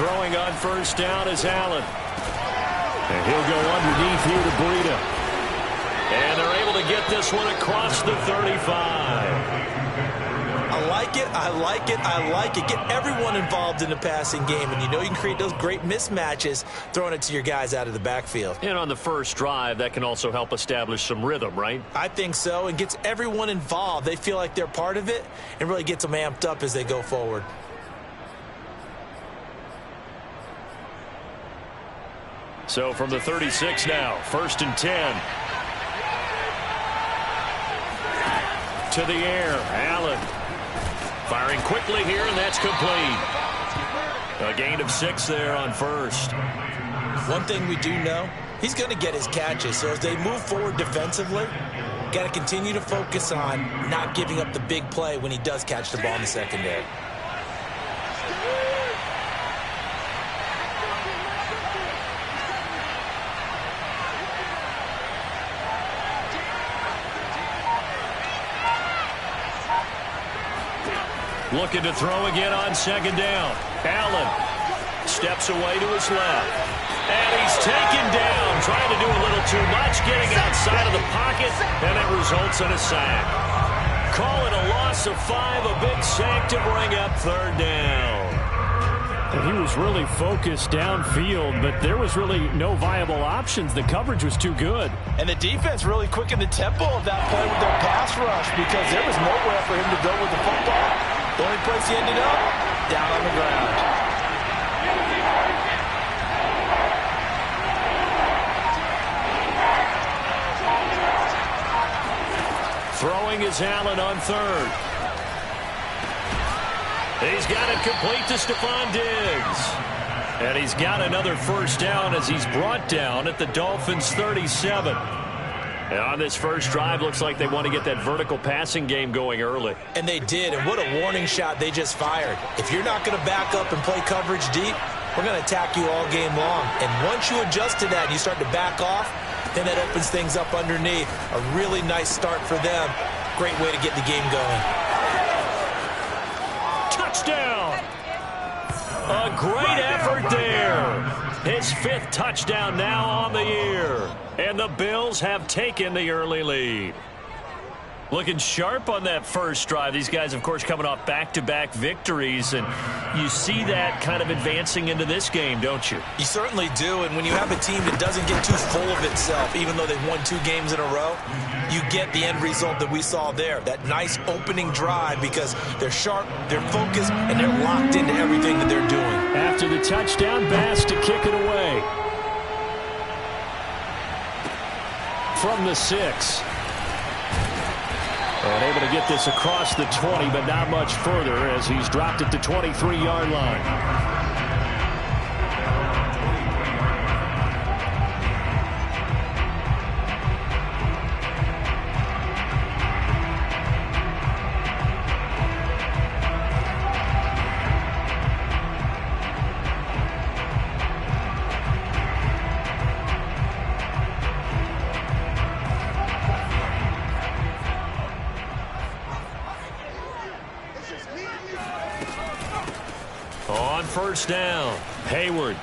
Throwing on first down is Allen. And he'll go underneath here to Breida. And they're able to get this one across the 35. I like it, I like it, I like it. Get everyone involved in the passing game, and you know you can create those great mismatches throwing it to your guys out of the backfield. And on the first drive, that can also help establish some rhythm, right? I think so, and gets everyone involved. They feel like they're part of it and really gets them amped up as they go forward. So from the 36 now, 1st and 10. To the air, Allen. Firing quickly here, and that's complete. A gain of 6 there on first. One thing we do know, he's going to get his catches. So as they move forward defensively, got to continue to focus on not giving up the big play when he does catch the ball in the secondary. Looking to throw again on 2nd down. Allen steps away to his left. And he's taken down, trying to do a little too much, getting outside of the pocket, and it results in a sack. Call it a loss of 5, a big sack to bring up 3rd down. And he was really focused downfield, but there was really no viable options. The coverage was too good. And the defense really quickened the tempo of that play with their pass rush because there was nowhere for him to go with the football. The only place he ended up, down on the ground. Throwing is Allen on 3rd. He's got it complete to Stephon Diggs. And he's got another first down as he's brought down at the Dolphins' 37. And on this first drive, looks like they want to get that vertical passing game going early. And they did, and what a warning shot they just fired. If you're not going to back up and play coverage deep, we're going to attack you all game long. And once you adjust to that and you start to back off, then that opens things up underneath. A really nice start for them. Great way to get the game going. Touchdown! A great effort there. His 5th touchdown now on the year. And the Bills have taken the early lead. Looking sharp on that first drive. These guys, of course, coming off back-to-back victories. And you see that kind of advancing into this game, don't you? You certainly do. And when you have a team that doesn't get too full of itself, even though they've won 2 games in a row, you get the end result that we saw there. That nice opening drive because they're sharp, they're focused, and they're locked into everything that they're doing. After the touchdown, Bass to kick it away. From the 6. And able to get this across the 20, but not much further as he's dropped it to 23-yard line. First down, Hayward.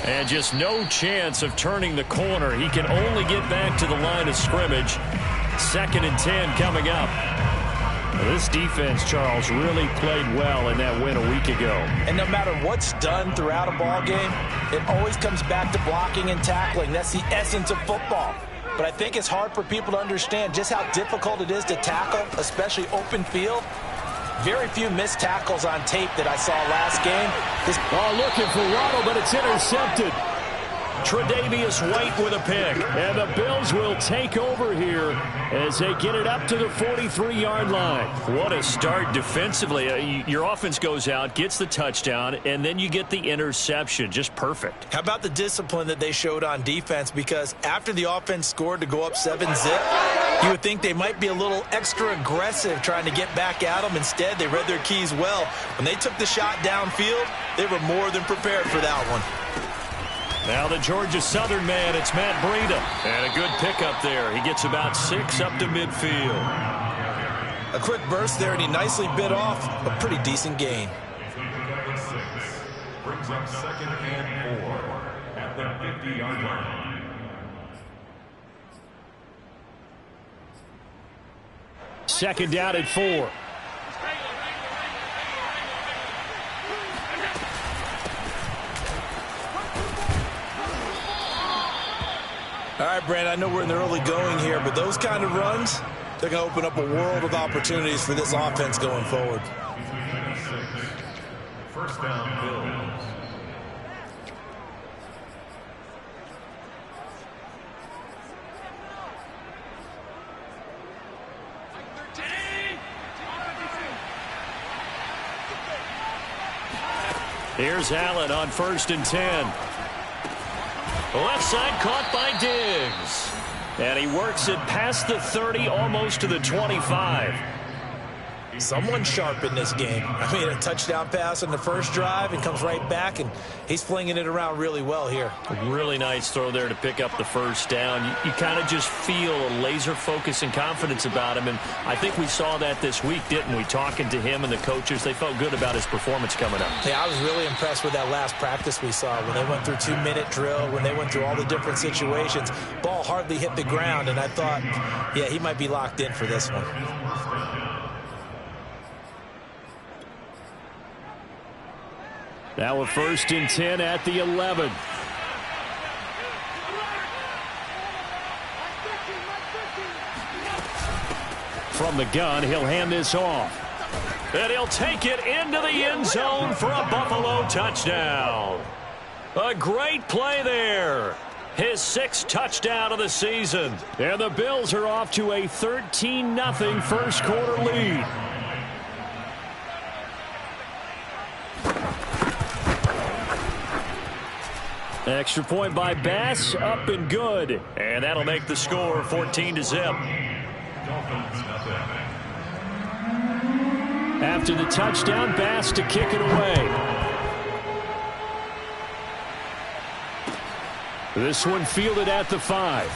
And just no chance of turning the corner. He can only get back to the line of scrimmage. 2nd and 10 coming up. This defense, Charles, really played well in that win a week ago. And no matter what's done throughout a ball game, it always comes back to blocking and tackling. That's the essence of football. But I think it's hard for people to understand just how difficult it is to tackle, especially open field. Very few missed tackles on tape that I saw last game. Looking for Waddle, but it's intercepted. Tre'Davious White with a pick. And the Bills will take over here as they get it up to the 43-yard line. What a start defensively. Your offense goes out, gets the touchdown, and then you get the interception. Just perfect. How about the discipline that they showed on defense? Because after the offense scored to go up 7-zip, you would think they might be a little extra aggressive trying to get back at them. Instead, they read their keys well. When they took the shot downfield, they were more than prepared for that one. Now the Georgia Southern man, it's Matt Breida. And a good pickup there. He gets about 6 up to midfield. A quick burst there, and he nicely bit off a pretty decent gain. brings up 2nd and 4 at the 50-yard line. Second down at 4. All right, Brandon, I know we're in the early going here, but those kind of runs, they're going to open up a world of opportunities for this offense going forward. First down, Bills. Here's Allen on 1st and 10. Left side caught by Diggs. And he works it past the 30, almost to the 25. Someone sharp in this game. I mean, a touchdown pass on the first drive and comes right back, and he's flinging it around really well here. A really nice throw there to pick up the first down. You kind of just feel a laser focus and confidence about him, and I think we saw that this week, didn't we? Talking to him and the coaches, they felt good about his performance coming up. Yeah, I was really impressed with that last practice we saw when they went through 2-minute drill, when they went through all the different situations. Ball hardly hit the ground, and I thought, yeah, he might be locked in for this one. Now a 1st and 10 at the 11. From the gun, he'll hand this off. And he'll take it into the end zone for a Buffalo touchdown. A great play there. His 6th touchdown of the season. And the Bills are off to a 13-0 first quarter lead. Extra point by Bass, up and good. And that'll make the score 14-0. After the touchdown, Bass to kick it away. This one fielded at the 5.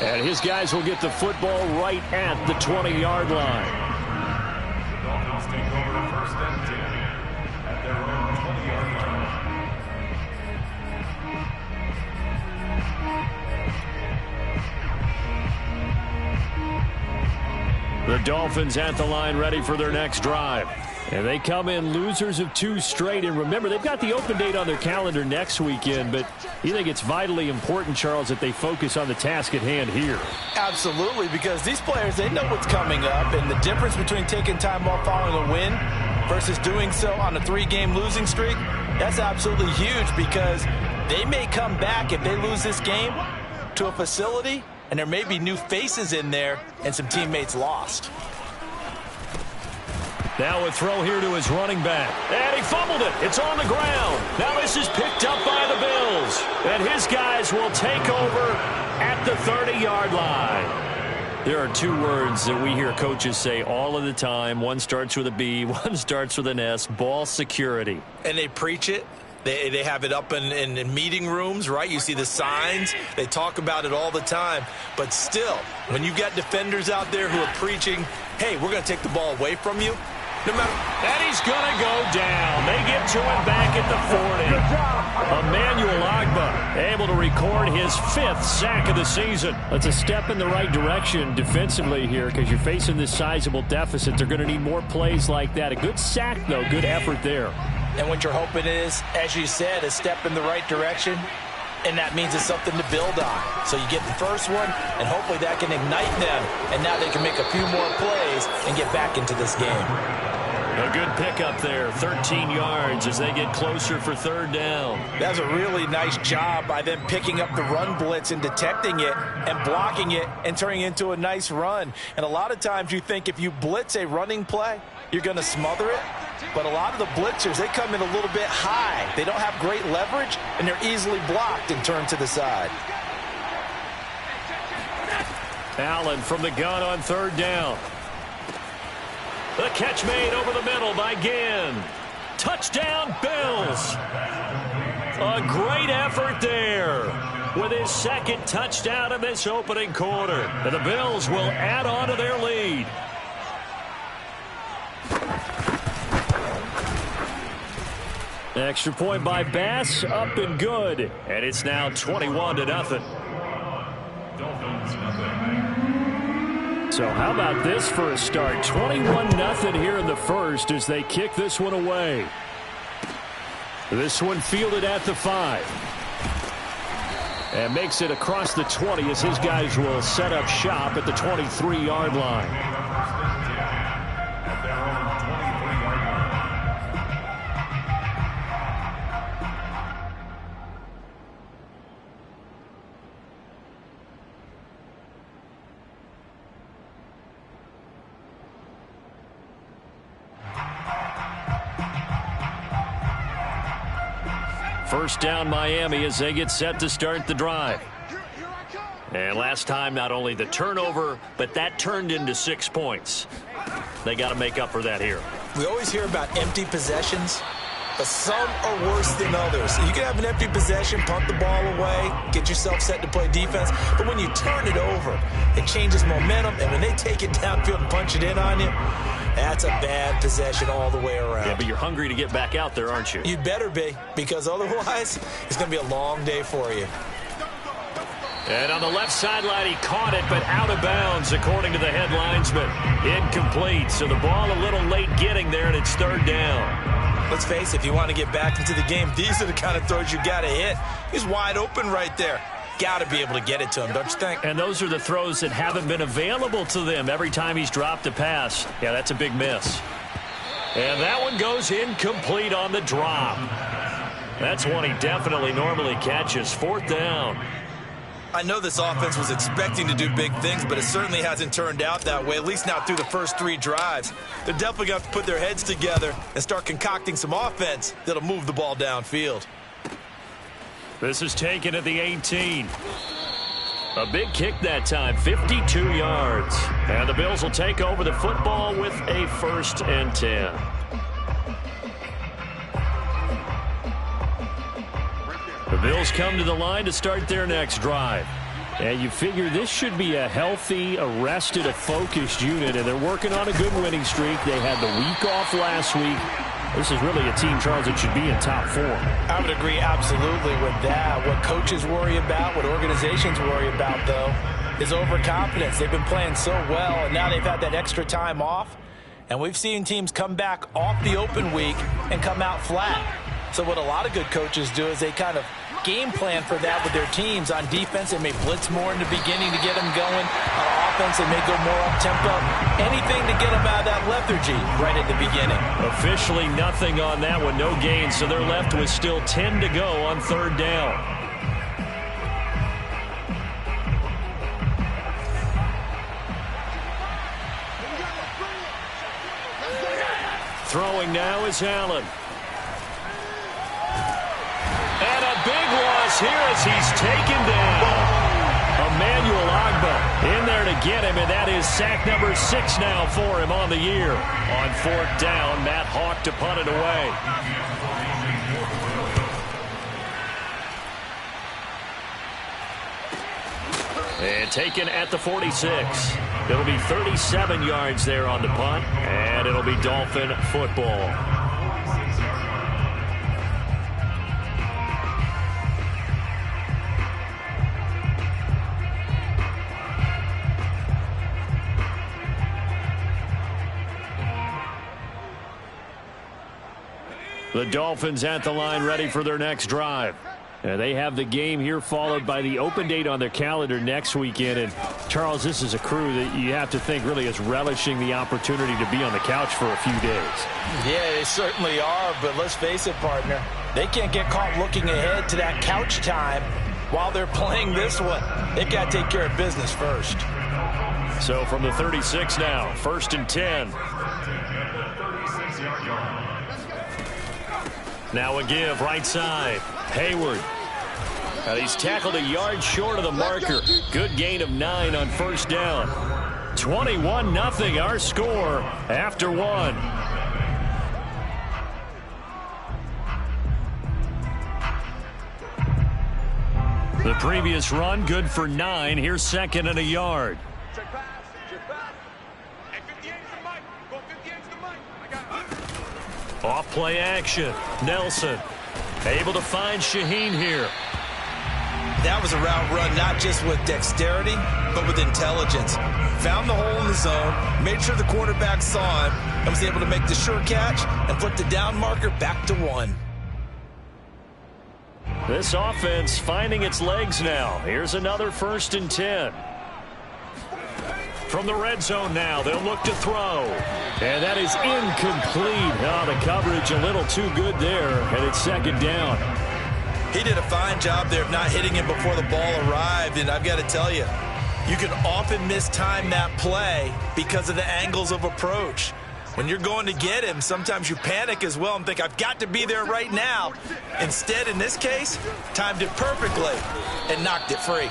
And his guys will get the football right at the 20-yard line. The Dolphins take over 1st and 10 at their own 20-yard line. The Dolphins at the line, ready for their next drive. And they come in losers of 2 straight. And remember, they've got the open date on their calendar next weekend. But you think it's vitally important, Charles, that they focus on the task at hand here? Absolutely, because these players, they know what's coming up. And the difference between taking time off following a win versus doing so on a 3-game losing streak, that's absolutely huge, because they may come back if they lose this game to a facility, and there may be new faces in there and some teammates lost. Now a throw here to his running back. And he fumbled it. It's on the ground. Now this is picked up by the Bills. And his guys will take over at the 30-yard line. There are 2 words that we hear coaches say all of the time. One starts with a B, one starts with an S. Ball security. And they preach it. They have it up in meeting rooms, right? You see the signs. They talk about it all the time. But still, when you've got defenders out there who are preaching, hey, we're going to take the ball away from you, no matter. And he's going to go down. They get to him back at the 40. Emmanuel Ogbah able to record his 5th sack of the season. That's a step in the right direction defensively here, because you're facing this sizable deficit. They're going to need more plays like that. A good sack, though. Good effort there. And what you're hoping is, as you said, a step in the right direction, and that means it's something to build on. So you get the first one, and hopefully that can ignite them, and now they can make a few more plays and get back into this game. A good pickup there, 13 yards as they get closer for 3rd down. That's a really nice job by them picking up the run blitz and detecting it and blocking it and turning it into a nice run. And a lot of times you think if you blitz a running play, you're going to smother it. But a lot of the blitzers, they come in a little bit high. They don't have great leverage, and they're easily blocked and turned to the side. Allen from the gun on 3rd down. The catch made over the middle by Ginn. Touchdown, Bills. A great effort there with his 2nd touchdown in this opening quarter. And the Bills will add on to their lead. Extra point by Bass, up and good. And it's now 21-0. Dolphins, nothing. So how about this for a start? 21-0 here in the first as they kick this one away. This one fielded at the 5. And makes it across the 20 as his guys will set up shop at the 23-yard line. First down Miami as they get set to start the drive. And last time, not only the turnover, but that turned into 6 points. They got to make up for that here. We always hear about empty possessions, but some are worse than others. You can have an empty possession, punt the ball away, get yourself set to play defense, but when you turn it over, it changes momentum, and when they take it downfield and punch it in on you, that's a bad possession all the way around. Yeah, but you're hungry to get back out there, aren't you? You'd better be, because otherwise, it's going to be a long day for you. And on the left sideline, he caught it, but out of bounds, according to the head linesman. Incomplete, so the ball a little late getting there, and it's third down. Let's face it, if you want to get back into the game, these are the kind of throws you got to hit. He's wide open right there. Got to be able to get it to him, don't you think? And those are the throws that haven't been available to them every time he's dropped a pass. Yeah, that's a big miss. And that one goes incomplete on the drop. That's one he definitely normally catches. Fourth down. I know this offense was expecting to do big things, but it certainly hasn't turned out that way, at least not through the first 3 drives. They're definitely going to have to put their heads together and start concocting some offense that'll move the ball downfield. This is taken at the 18. A big kick that time, 52 yards. And the Bills will take over the football with a 1st and 10. The Bills come to the line to start their next drive. And you figure this should be a healthy, arrested, a focused unit, and they're working on a good winning streak. They had the week off last week. This is really a team, Charles, that should be in top 4. I would agree absolutely with that. What coaches worry about, what organizations worry about, though, is overconfidence. They've been playing so well, and now they've had that extra time off. And we've seen teams come back off the open week and come out flat. So what a lot of good coaches do is they kind of game plan for that with their teams. On defense, they may blitz more in the beginning to get them going. On offense, they may go more up-tempo. Anything to get them out of that lethargy right at the beginning. Officially nothing on that one, no gain, so they're left with still 10 to go on third down. Throwing now is Allen. And a big loss here as he's taken down. Emmanuel Ogbah in there to get him, and that is sack number 6 now for him on the year. On fourth down, Matt Hawk to punt it away. And taken at the 46. It'll be 37 yards there on the punt, and it'll be Dolphin football. The Dolphins at the line ready for their next drive. They have the game here followed by the open date on their calendar next weekend. And, Charles, this is a crew that you have to think really is relishing the opportunity to be on the couch for a few days. Yeah, they certainly are, but let's face it, partner. They can't get caught looking ahead to that couch time while they're playing this one. They've got to take care of business first. So from the 36 now, 1st and 10. Now a give, right side. Hayward. He's tackled a yard short of the marker. Good gain of 9 on first down. 21-0 our score after 1. The previous run good for 9. Here's 2nd and a yard. Off play action. Nelson able to find Shaheen here. That was a route run not just with dexterity, but with intelligence. Found the hole in the zone, made sure the quarterback saw him, and was able to make the sure catch and flip the down marker back to 1. This offense finding its legs now. Here's another 1st and 10. From the red zone now, they'll look to throw. And that is incomplete. Oh, the coverage a little too good there, and it's 2nd down. He did a fine job there of not hitting him before the ball arrived, and I've got to tell you, you can often mistime that play because of the angles of approach. When you're going to get him, sometimes you panic as well and think, I've got to be there right now. Instead, in this case, timed it perfectly and knocked it free.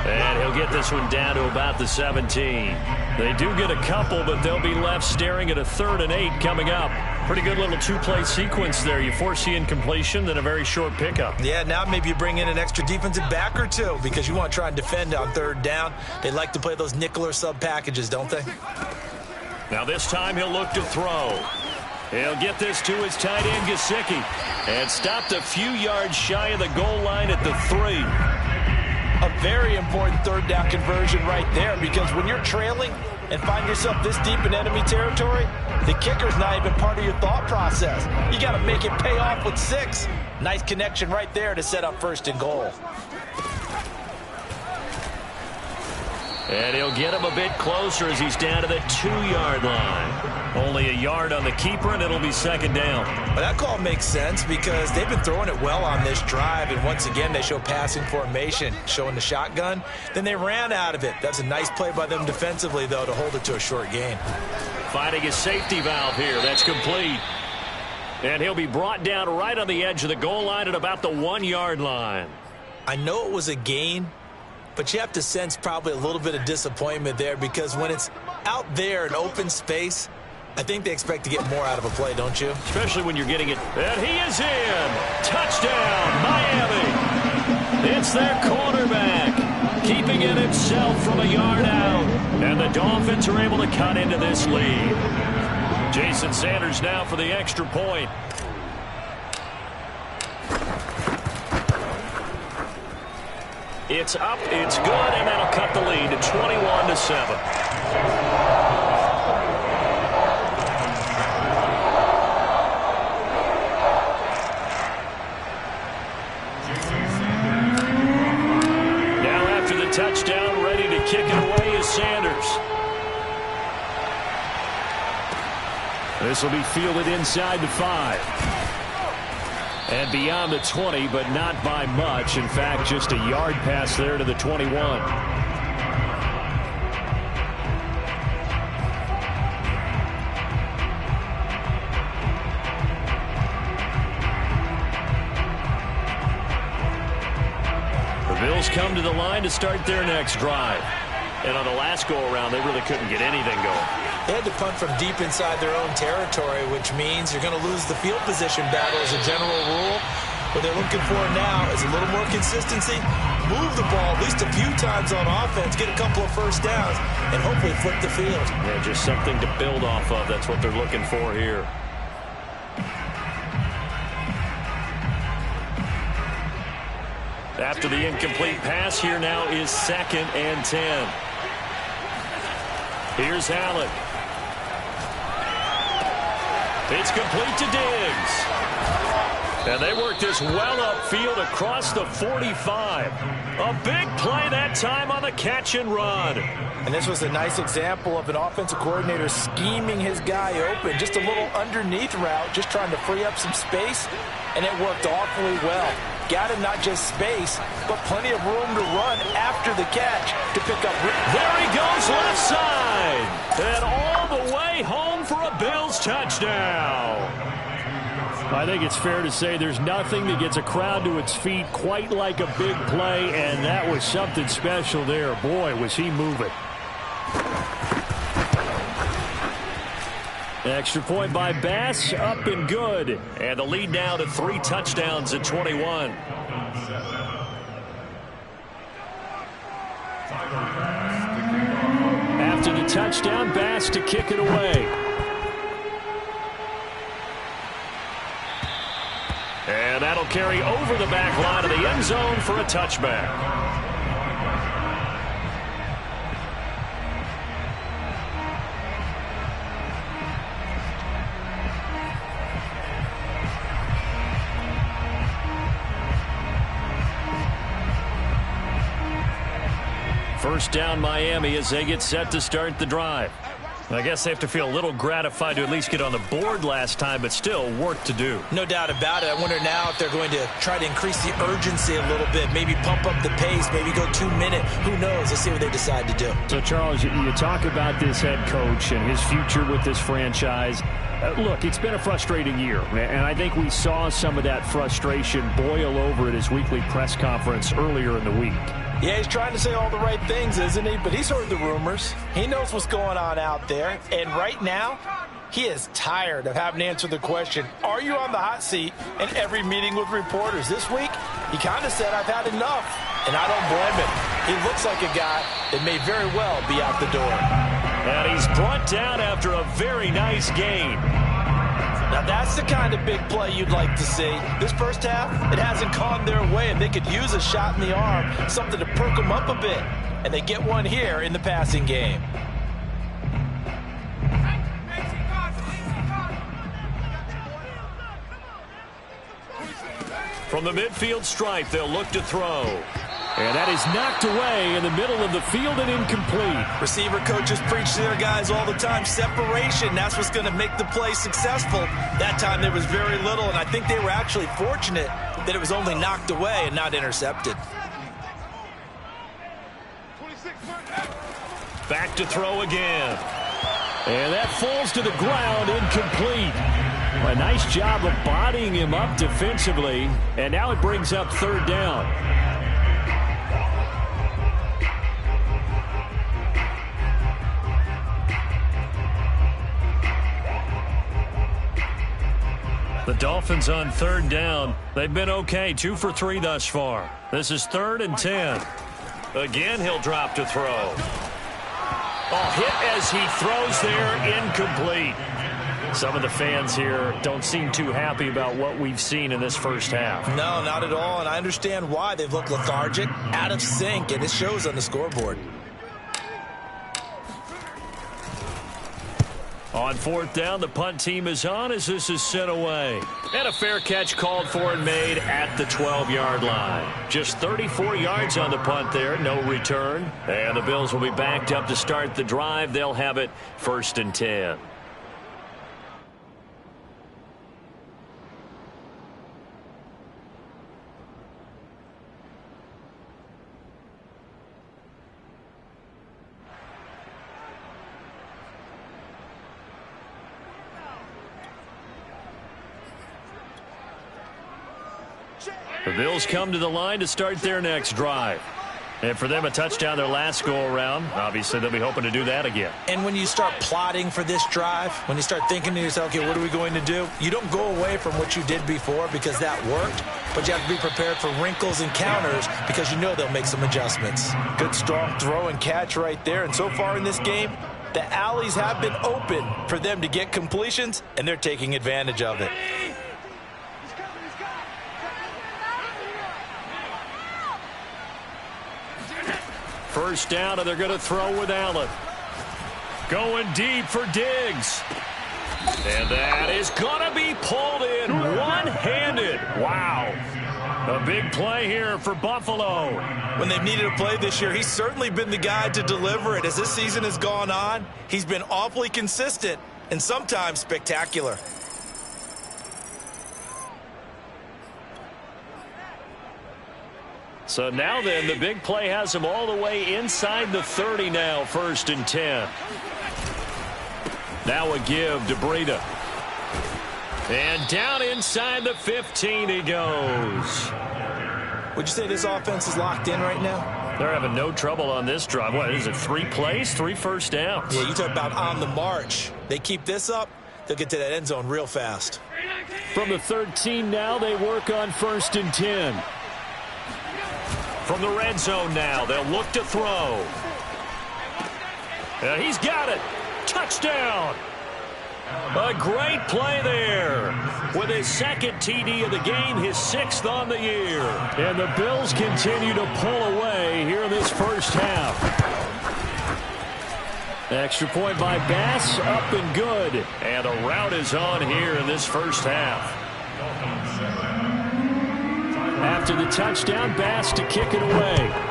And he'll get this one down to about the 17. They do get a couple, but they'll be left staring at a 3rd and 8 coming up. Pretty good little 2-play sequence there. You force the incompletion, then a very short pickup. Yeah, now maybe you bring in an extra defensive back or two because you want to try and defend on 3rd down. They like to play those nickel or sub packages, don't they? Now this time he'll look to throw. He'll get this to his tight end, Gesicki. And stopped a few yards shy of the goal line at the 3. A very important 3rd down conversion right there, because when you're trailing and find yourself this deep in enemy territory, the kicker's not even part of your thought process. You got to make it pay off with 6. Nice connection right there to set up 1st and goal. And he'll get him a bit closer as he's down to the 2-yard line. Only a yard on the keeper, and it'll be 2nd down. Well, that call makes sense because they've been throwing it well on this drive, and once again they show passing formation, showing the shotgun. Then they ran out of it. That's a nice play by them defensively, though, to hold it to a short gain. Finding his safety valve here. That's complete. And he'll be brought down right on the edge of the goal line at about the 1-yard line. I know it was a gain, but you have to sense probably a little bit of disappointment there, because when it's out there in open space, I think they expect to get more out of a play, don't you? Especially when you're getting it. And he is in. Touchdown, Miami. It's their quarterback, keeping it himself from a yard out. And the Dolphins are able to cut into this lead. Jason Sanders now for the extra point. It's up, it's good, and that'll cut the lead to 21-7. Touchdown, ready to kick it away is Sanders. This will be fielded inside the 5. And beyond the 20, but not by much. In fact, just a yard pass there to the 21. Bills come to the line to start their next drive. And on the last go-around, they really couldn't get anything going. They had to punt from deep inside their own territory, which means you're going to lose the field position battle as a general rule. What they're looking for now is a little more consistency, move the ball at least a few times on offense, get a couple of first downs, and hopefully flip the field. Yeah, just something to build off of. That's what they're looking for here. After the incomplete pass, here now is 2nd and 10. Here's Allen. It's complete to Diggs. And they work this well upfield across the 45. A big play that time on the catch and run. And this was a nice example of an offensive coordinator scheming his guy open. Just a little underneath route, just trying to free up some space, and it worked awfully well. Got him not just space, but plenty of room to run after the catch to pick up. There he goes left side. And all the way home for a Bills touchdown. I think it's fair to say there's nothing that gets a crowd to its feet quite like a big play, and that was something special there. Boy, was he moving. Extra point by Bass, up and good. And the lead now to 3 touchdowns at 21. After the touchdown, Bass to kick it away. And that'll carry over the back line of the end zone for a touchback. First down Miami as they get set to start the drive. I guess they have to feel a little gratified to at least get on the board last time, but still work to do. No doubt about it. I wonder now if they're going to try to increase the urgency a little bit, maybe pump up the pace, maybe go 2 minute. Who knows? Let's see what they decide to do. So, Charles, you talk about this head coach and his future with this franchise. Look, it's been a frustrating year, and I think we saw some of that frustration boil over at his weekly press conference earlier in the week. Yeah, he's trying to say all the right things, isn't he? But he's heard the rumors. He knows what's going on out there. And right now, he is tired of having to answer the question, are you on the hot seat in every meeting with reporters? This week, he kind of said, I've had enough. And I don't blame him. He looks like a guy that may very well be out the door. And he's brought down after a very nice gain. Now, that's the kind of big play you'd like to see. This first half, it hasn't gone their way, and they could use a shot in the arm, something to perk them up a bit. And they get one here in the passing game. From the midfield stripe, they'll look to throw. And that is knocked away in the middle of the field and incomplete. Receiver coaches preach to their guys all the time. Separation, that's what's going to make the play successful. That time there was very little, and I think they were actually fortunate that it was only knocked away and not intercepted. Back to throw again. And that falls to the ground, incomplete. A nice job of bodying him up defensively, and now it brings up third down. The Dolphins on third down. They've been okay, 2 for 3 thus far. This is 3rd and 10. Again, he'll drop to throw. Hit as he throws there, incomplete. Some of the fans here don't seem too happy about what we've seen in this first half. No, not at all, and I understand why. They've looked lethargic, out of sync, and it shows on the scoreboard. On 4th down, the punt team is on as this is sent away. And a fair catch called for and made at the 12-yard line. Just 34 yards on the punt there, no return. And the Bills will be backed up to start the drive. They'll have it 1st and 10. The Bills come to the line to start their next drive. And for them, a touchdown their last go-around. Obviously, they'll be hoping to do that again. And when you start plotting for this drive, when you start thinking to yourself, okay, what are we going to do? You don't go away from what you did before because that worked, but you have to be prepared for wrinkles and counters because you know they'll make some adjustments. Good, strong throw and catch right there. And so far in this game, the alleys have been open for them to get completions, and they're taking advantage of it. First down, and they're going to throw with Allen. Going deep for Diggs. And that is going to be pulled in one-handed. Wow. A big play here for Buffalo. When they've needed a play this year, he's certainly been the guy to deliver it. As this season has gone on, he's been awfully consistent and sometimes spectacular. So now then, the big play has him all the way inside the 30 now, 1st and 10. Now a give to Breida. And down inside the 15 he goes. Would you say this offense is locked in right now? They're having no trouble on this drive. What is it, 3 plays, 3 first downs? Yeah, you talk about on the march. They keep this up, they'll get to that end zone real fast. From the 13 now, they work on 1st and 10. From the red zone now, they'll look to throw. And he's got it. Touchdown. A great play there. With his second TD of the game, his 6th on the year. And the Bills continue to pull away here in this first half. Extra point by Bass, up and good. And a rout is on here in this first half. After the touchdown, Bass to kick it away.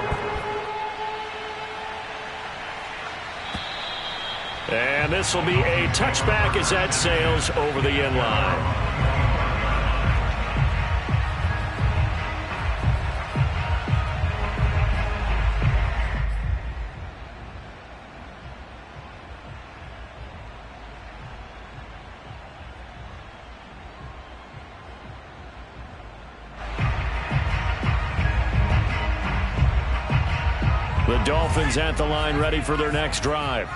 And this will be a touchback as that sails over the end line. The Dolphins at the line ready for their next drive.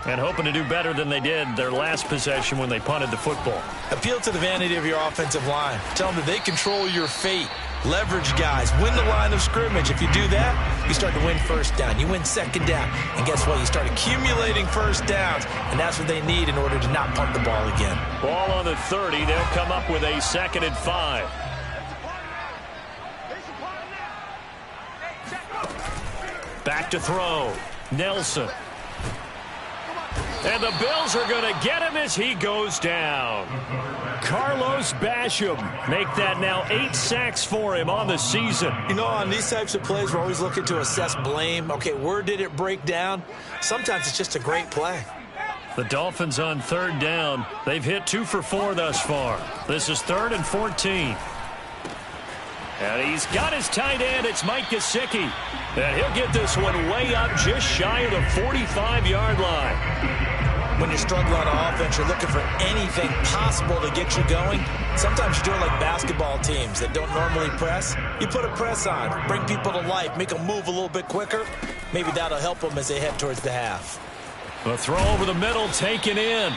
And hoping to do better than they did their last possession when they punted the football. Appeal to the vanity of your offensive line. Tell them that they control your fate. Leverage guys. Win the line of scrimmage. If you do that, you start to win first down. You win second down. And guess what? You start accumulating first downs. And that's what they need in order to not punt the ball again. Ball on the 30. They'll come up with a 2nd and 5. Back to throw. Nelson. And the Bills are going to get him as he goes down. Carlos Basham make that now 8 sacks for him on the season. You know, on these types of plays, we're always looking to assess blame. Okay, where did it break down? Sometimes it's just a great play. The Dolphins on 3rd down. They've hit 2 for 4 thus far. This is 3rd and 14. And he's got his tight end. It's Mike Gesicki. And he'll get this one way up just shy of the 45-yard line. When you're struggling on offense, you're looking for anything possible to get you going. Sometimes you do it like basketball teams that don't normally press. You put a press on, bring people to life, make them move a little bit quicker. Maybe that'll help them as they head towards the half. A throw over the middle, taken in.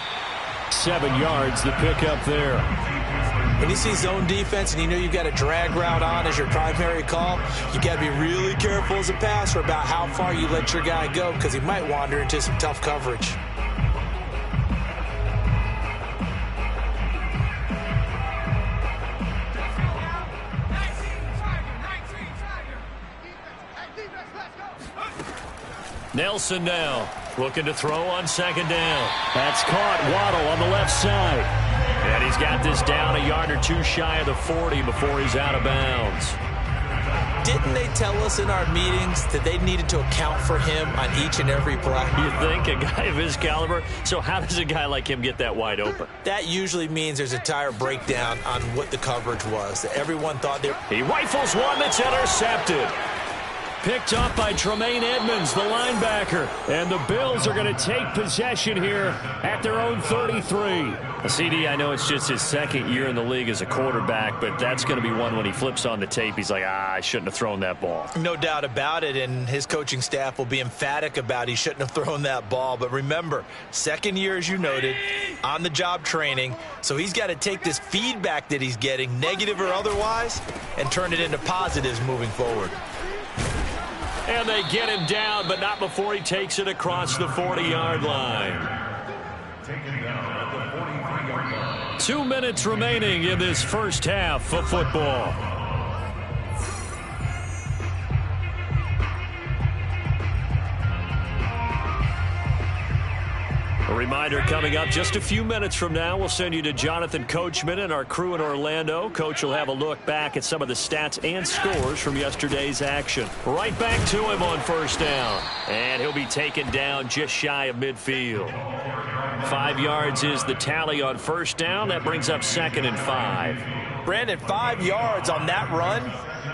7 yards, the pickup there. When you see zone defense and you know you've got a drag route on as your primary call, you got to be really careful as a passer about how far you let your guy go because he might wander into some tough coverage. Nelson now looking to throw on 2nd down. That's caught. Waddle on the left side. And he's got this down a yard or 2 shy of the 40 before he's out of bounds. Didn't they tell us in our meetings that they needed to account for him on each and every play? You think? A guy of his caliber? So how does a guy like him get that wide open? That usually means there's a tire breakdown on what the coverage was. That everyone thought they... He rifles one that's intercepted. Picked up by Tremaine Edmonds, the linebacker. And the Bills are going to take possession here at their own 33. CD, I know it's just his 2nd year in the league as a quarterback, but that's going to be one when he flips on the tape. He's like, I shouldn't have thrown that ball. No doubt about it, and his coaching staff will be emphatic about he shouldn't have thrown that ball. But remember, 2nd year, as you noted, on-the-job training. So he's got to take this feedback that he's getting, negative or otherwise, and turn it into positives moving forward. And they get him down, but not before he takes it across the 40-yard line. Taken down at the 43-yard line. 2 minutes remaining in this first half of football. A reminder coming up just a few minutes from now, we'll send you to Jonathan Coachman and our crew in Orlando. Coach will have a look back at some of the stats and scores from yesterday's action. Right back to him on 1st down. And he'll be taken down just shy of midfield. 5 yards is the tally on 1st down. That brings up 2nd and 5. Brandon, 5 yards on that run.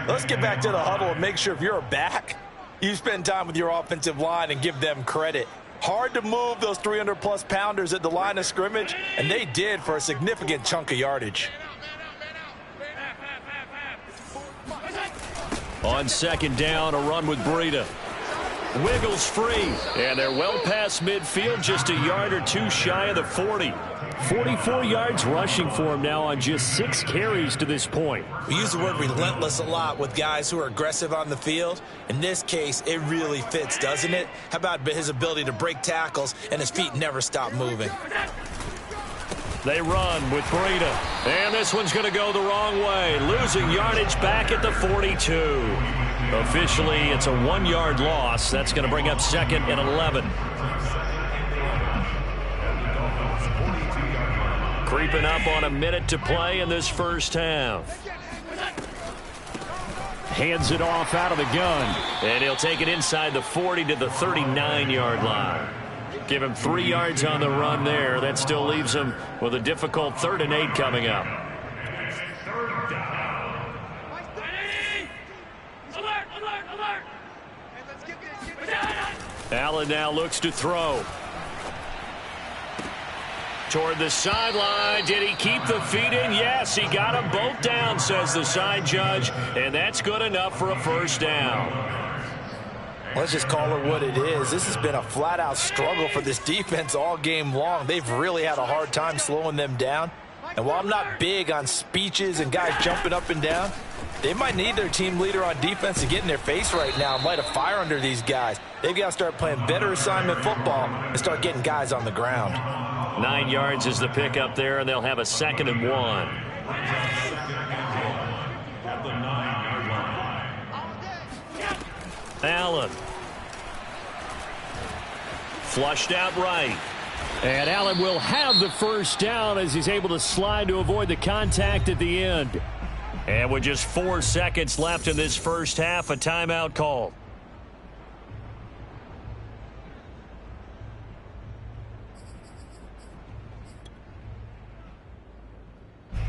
Let's get back to the huddle and make sure if you're a back, you spend time with your offensive line and give them credit. Hard to move those 300-plus pounders at the line of scrimmage, and they did for a significant chunk of yardage. On 2nd down, a run with Breida. Wiggles free, and they're well past midfield, just a yard or 2 shy of the 40. 44 yards rushing for him now on just 6 carries to this point. We use the word relentless a lot with guys who are aggressive on the field. In this case, it really fits, doesn't it? How about his ability to break tackles and his feet never stop moving? They run with Breida. And this one's going to go the wrong way. Losing yardage back at the 42. Officially, it's a 1-yard loss. That's going to bring up 2nd and 11. Creeping up on a minute to play in this first half. Hands it off out of the gun. And he'll take it inside the 40 to the 39-yard line. Give him 3 yards on the run there. That still leaves him with a difficult 3rd and 8 coming up. Allen now looks to throw. Toward the sideline. Did he keep the feet in? Yes, he got them both down, says the side judge. And that's good enough for a first down. Let's just call it what it is. This has been a flat-out struggle for this defense all game long. They've really had a hard time slowing them down. And while I'm not big on speeches and guys jumping up and down, they might need their team leader on defense to get in their face right now and light a fire under these guys. They've got to start playing better assignment football and start getting guys on the ground. 9 yards is the pickup there, and they'll have a 2nd and 1. Allen. Flushed out right. And Allen will have the first down as he's able to slide to avoid the contact at the end. And with just 4 seconds left in this first half, a timeout called.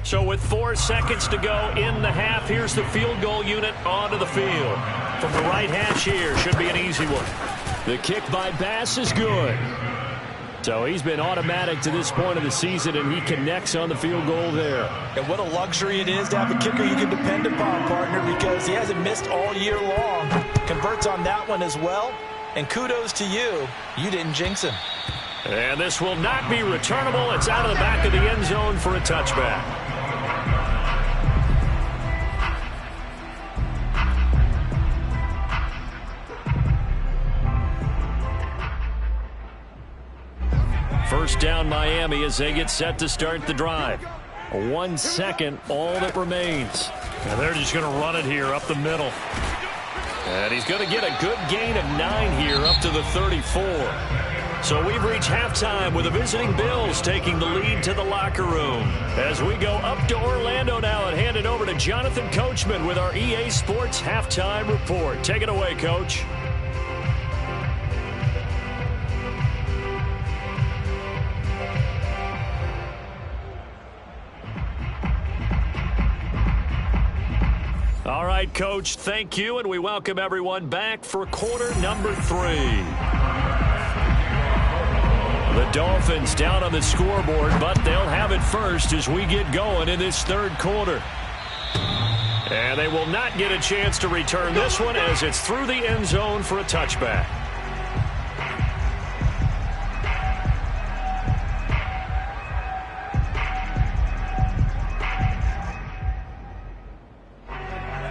So with 4 seconds to go in the half, here's the field goal unit onto the field. From the right hash here, should be an easy one. The kick by Bass is good. So he's been automatic to this point of the season, and he connects on the field goal there. And what a luxury it is to have a kicker you can depend upon, partner, because he hasn't missed all year long. Converts on that one as well. And kudos to you. You didn't jinx him. And this will not be returnable. It's out of the back of the end zone for a touchback. First down Miami as they get set to start the drive. 1 second, all that remains. And they're just going to run it here up the middle. And he's going to get a good gain of 9 here up to the 34. So we've reached halftime with the visiting Bills taking the lead to the locker room. As we go up to Orlando now and hand it over to Jonathan Coachman with our EA Sports Halftime Report. Take it away, Coach. All right, Coach, thank you, and we welcome everyone back for quarter number 3. The Dolphins down on the scoreboard, but they'll have it first as we get going in this third quarter. And they will not get a chance to return this one as it's through the end zone for a touchback.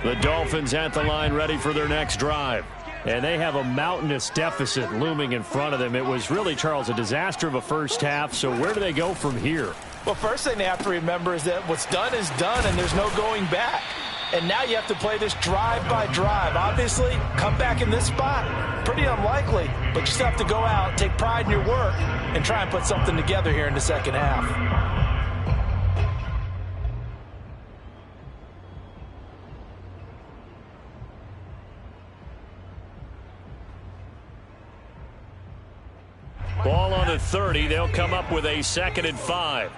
The Dolphins at the line ready for their next drive. And they have a mountainous deficit looming in front of them. It was really, Charles, a disaster of a first half. So where do they go from here? Well, first thing they have to remember is that what's done is done and there's no going back. And now you have to play this drive by drive. Obviously, come back in this spot, pretty unlikely. But you still have to go out, take pride in your work, and try and put something together here in the second half. Ball on the 30. They'll come up with a 2nd and 5.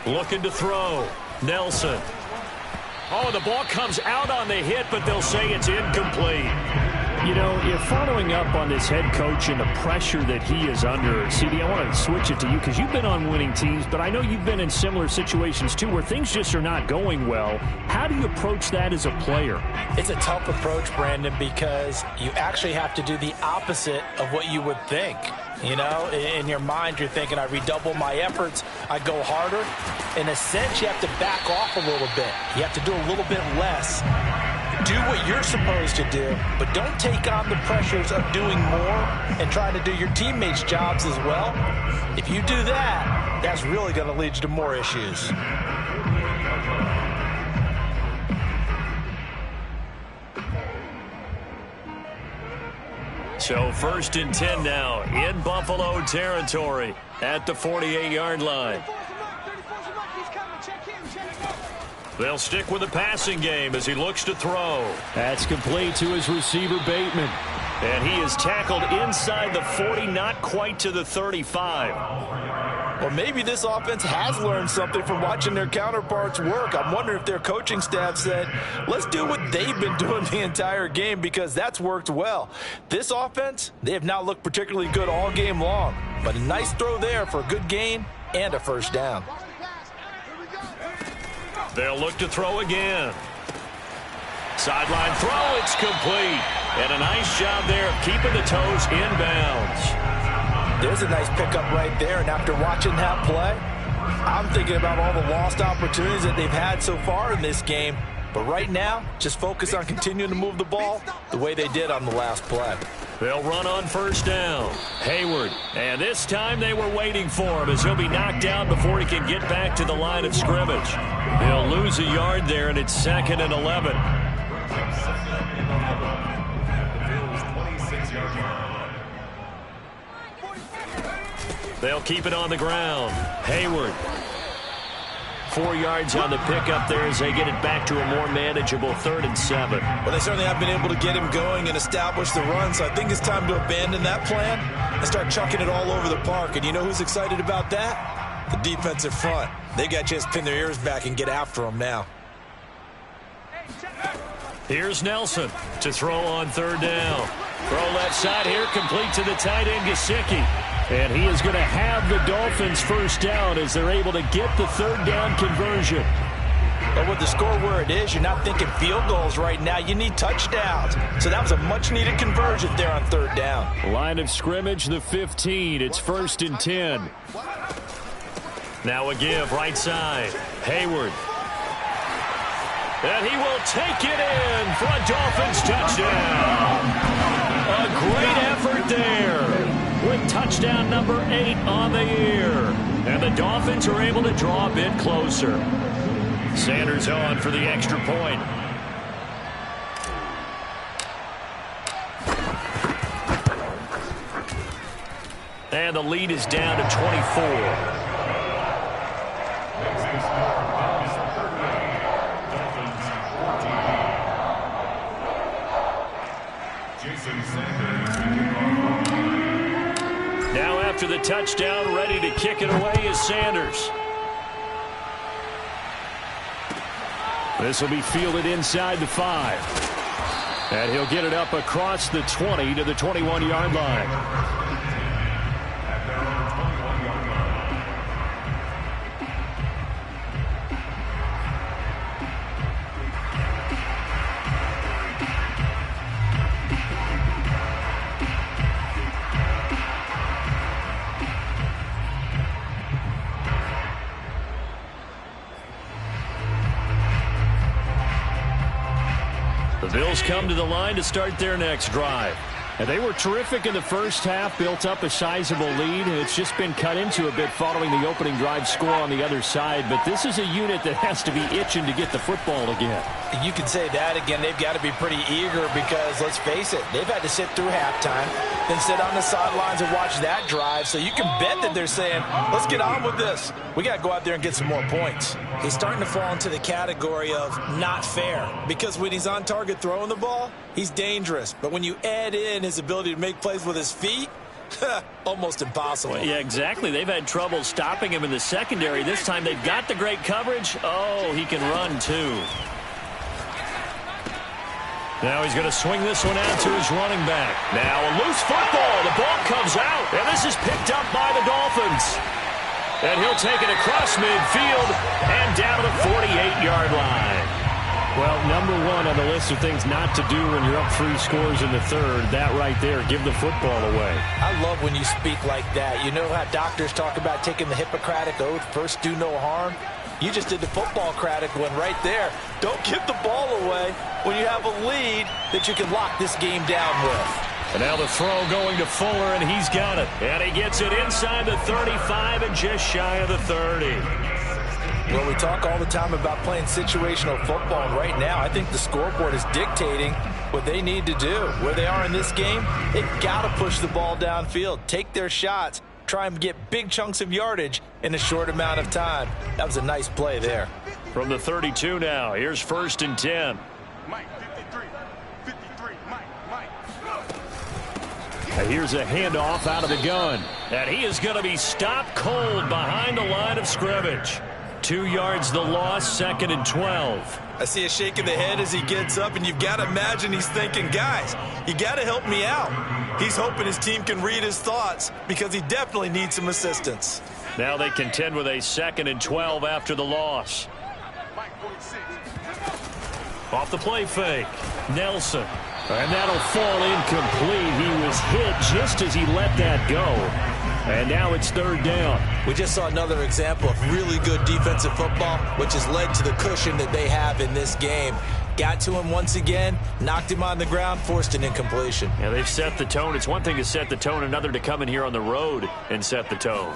Looking to throw. Nelson. Oh, the ball comes out on the hit, but they'll say it's incomplete. You know, if following up on this head coach and the pressure that he is under, CD, I want to switch it to you because you've been on winning teams, but I know you've been in similar situations too where things just are not going well. How do you approach that as a player? It's a tough approach, Brandon, because you actually have to do the opposite of what you would think. You know, in your mind, you're thinking, I redouble my efforts, I go harder. In a sense, you have to back off a little bit. You have to do a little bit less. Do what you're supposed to do, but don't take on the pressures of doing more and trying to do your teammates' jobs as well. If you do that, that's really going to lead you to more issues. So 1st and 10 now in Buffalo territory at the 48-yard line. They'll stick with the passing game as he looks to throw. That's complete to his receiver, Bateman. And he is tackled inside the 40, not quite to the 35. Well, maybe this offense has learned something from watching their counterparts work. I'm wondering if their coaching staff said, let's do what they've been doing the entire game, because that's worked well. This offense, they have not looked particularly good all game long, but a nice throw there for a good gain and a first down. They'll look to throw again. Sideline throw, it's complete. And a nice job there of keeping the toes inbounds. There's a nice pickup right there, and after watching that play, I'm thinking about all the lost opportunities that they've had so far in this game. But right now, just focus on continuing to move the ball the way they did on the last play. They'll run on first down. Hayward, and this time they were waiting for him as he'll be knocked down before he can get back to the line of scrimmage. He'll lose a yard there, and it's 2nd and 11. They'll keep it on the ground. Hayward. 4 yards on the pickup there as they get it back to a more manageable 3rd and 7. Well, they certainly have been able to get him going and establish the run, so I think it's time to abandon that plan and start chucking it all over the park. And you know who's excited about that? The defensive front. They got a chance to pin their ears back and get after him now. Here's Nelson to throw on 3rd down. Throw left side here, complete to the tight end, Gesicki. And he is going to have the Dolphins first down as they're able to get the 3rd down conversion. But with the score where it is, you're not thinking field goals right now. You need touchdowns. So that was a much-needed conversion there on 3rd down. Line of scrimmage, the 15. It's 1st and 10. Now a give, right side. Hayward. And he will take it in for a Dolphins touchdown. A great effort there with touchdown number 8 on the year. And the Dolphins are able to draw a bit closer. Sanders on for the extra point. And the lead is down to 24. Now after the touchdown, ready to kick it away is Sanders. This will be fielded inside the 5. And he'll get it up across the 20 to the 21-yard line. The Bills come to the line to start their next drive. And they were terrific in the first half, built up a sizable lead, and it's just been cut into a bit following the opening drive score on the other side. But this is a unit that has to be itching to get the football again. You can say that again. They've got to be pretty eager because, let's face it, they've had to sit through halftime, then sit on the sidelines and watch that drive. So you can bet that they're saying, let's get on with this. We got to go out there and get some more points. He's starting to fall into the category of not fair because when he's on target throwing the ball, he's dangerous. But when you add in his ability to make plays with his feet, almost impossible. Well, yeah, exactly. They've had trouble stopping him in the secondary. This time they've got the great coverage. Oh, he can run too. Now he's going to swing this one out to his running back. Now a loose football. The ball comes out, and this is picked up by the Dolphins. And he'll take it across midfield and down to the 48-yard line. Well, number 1 on the list of things not to do when you're up 3 scores in the third, that right there, give the football away. I love when you speak like that. You know how doctors talk about taking the Hippocratic Oath, first do no harm? You just did the football Craddock one right there. Don't give the ball away when you have a lead that you can lock this game down with. And now the throw going to Fuller, and he's got it. And he gets it inside the 35 and just shy of the 30. Well, we talk all the time about playing situational football, and right now I think the scoreboard is dictating what they need to do. Where they are in this game, they've got to push the ball downfield, take their shots, try and get big chunks of yardage in a short amount of time. That was a nice play there. From the 32 now, here's 1st and 10. Mike, 53, Mike. Here's a handoff out of the gun. And he is going to be stopped cold behind the line of scrimmage. 2 yards the loss, 2nd and 12. I see a shake of the head as he gets up, and you've got to imagine he's thinking, guys, you got to help me out. He's hoping his team can read his thoughts because he definitely needs some assistance. Now they contend with a 2nd and 12 after the loss. Mike, 46. Off the play fake, Nelson. And that'll fall incomplete. He was hit just as he let that go. And now it's 3rd down. We just saw another example of really good defensive football, which has led to the cushion that they have in this game. Got to him once again, knocked him on the ground, forced an incompletion. Yeah, they've set the tone. It's one thing to set the tone, another to come in here on the road and set the tone.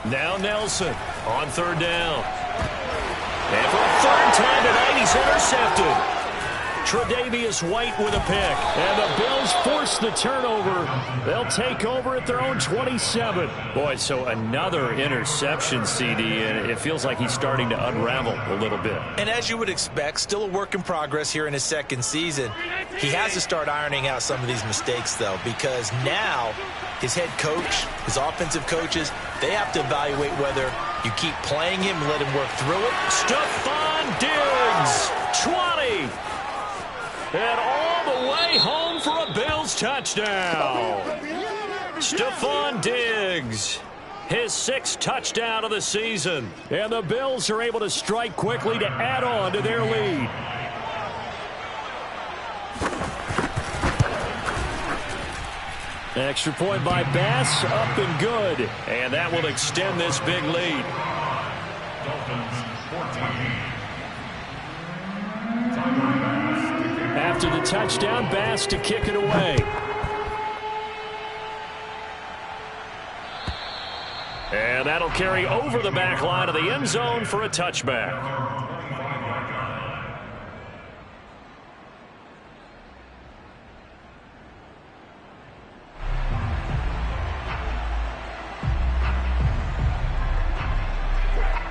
Now Nelson on 3rd down. And for a 3rd time tonight, he's intercepted. Tre'Davious White with a pick. And the Bills force the turnover. They'll take over at their own 27. Boy, so another interception, CD, and it feels like he's starting to unravel a little bit. And as you would expect, still a work in progress here in his 2nd season. He has to start ironing out some of these mistakes, though, because now his head coach, his offensive coaches, they have to evaluate whether you keep playing him and let him work through it. Stephon Diggs, 20. And all the way home for a Bills touchdown. Stephon Diggs, his 6th touchdown of the season. And the Bills are able to strike quickly to add on to their lead. Extra point by Bass, up and good. And that will extend this big lead. Dolphins, 14. After the touchdown, Bass to kick it away. And that'll carry over the back line of the end zone for a touchback.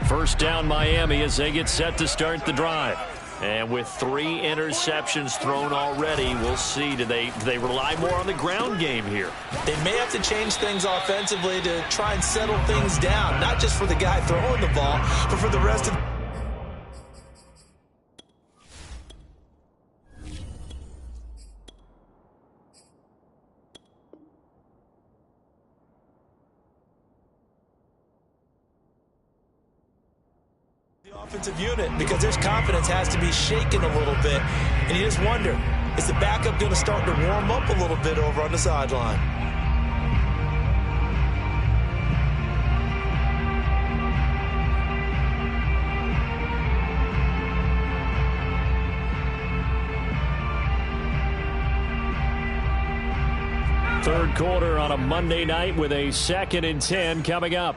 First down Miami as they get set to start the drive. And with 3 interceptions thrown already, we'll see. Do they rely more on the ground game here? They may have to change things offensively to try and settle things down, not just for the guy throwing the ball, but for the rest of offensive unit, because their confidence has to be shaken a little bit, and you just wonder, is the backup going to start to warm up a little bit over on the sideline? Third quarter on a Monday night with a 2nd and 10 coming up.